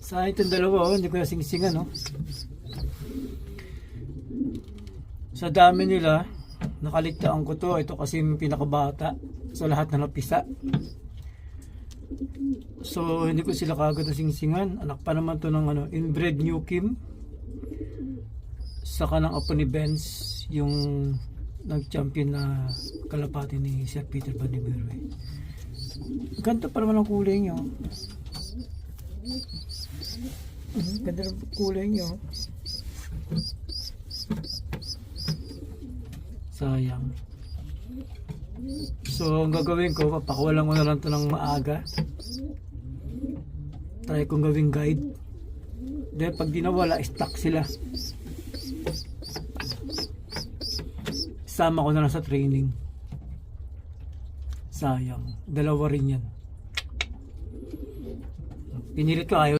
Sa itong dalawa, hindi ko nasingsingan, no? Sa dami nila, nakaligtaan ko to. Ito kasi yung pinakabata sa lahat na napisa. So, hindi ko sila kagad nasingsingan. Anak pa naman to ng inbred New Kim. Saka ng apo ni Benz, yung nag-champion na kalapati ni Sir Peter Van de Berwe. Ganda pa naman ang kulay nyo. Ganda ng kulay nyo. Sayang. So, ang gagawin ko, papakawalan ko na lang ito ng maaga. Try kong gawing guide. Dahil pag di nawala, stuck sila. Sama ko na lang sa training. Sayang. Dalawa rin yan. Pinilit ko, ayaw.